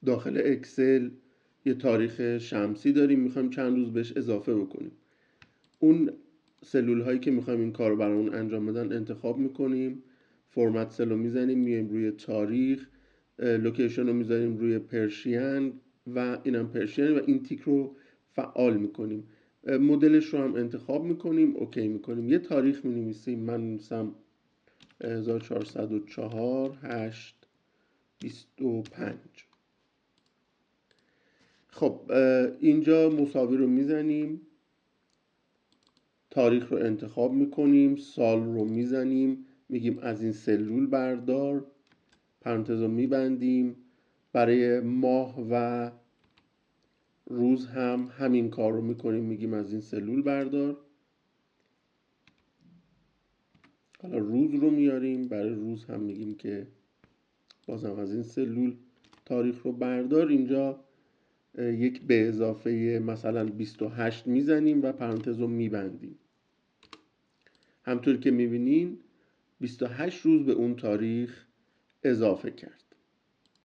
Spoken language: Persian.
داخل اکسل یه تاریخ شمسی داریم، میخوایم چند روز بهش اضافه بکنیم. اون سلول هایی که میخوایم این کار رو برامون انجام بدن انتخاب میکنیم، فرمت سل رو میزنیم، میایم روی تاریخ، لوکیشن رو میذاریم روی پرشین و اینم پرشین و این تیک رو فعال میکنیم. مدلش رو هم انتخاب میکنیم، اوکی میکنیم. یه تاریخ مینویسیم، من می‌نویسم 1404 8 25. خب اینجا مساوی رو میزنیم، تاریخ رو انتخاب میکنیم، سال رو میزنیم، میگیم از این سلول بردار، پرانتز رو میبندیم. برای ماه و روز هم همین کار رو میکنیم، میگیم از این سلول بردار. حالا روز رو میاریم، برای روز هم میگیم که بازم از این سلول تاریخ رو بردار. اینجا یک به اضافه مثلا 28 میزنیم و پرانتز رو میبندیم. همطور که میبینین 28 روز به اون تاریخ اضافه کرد.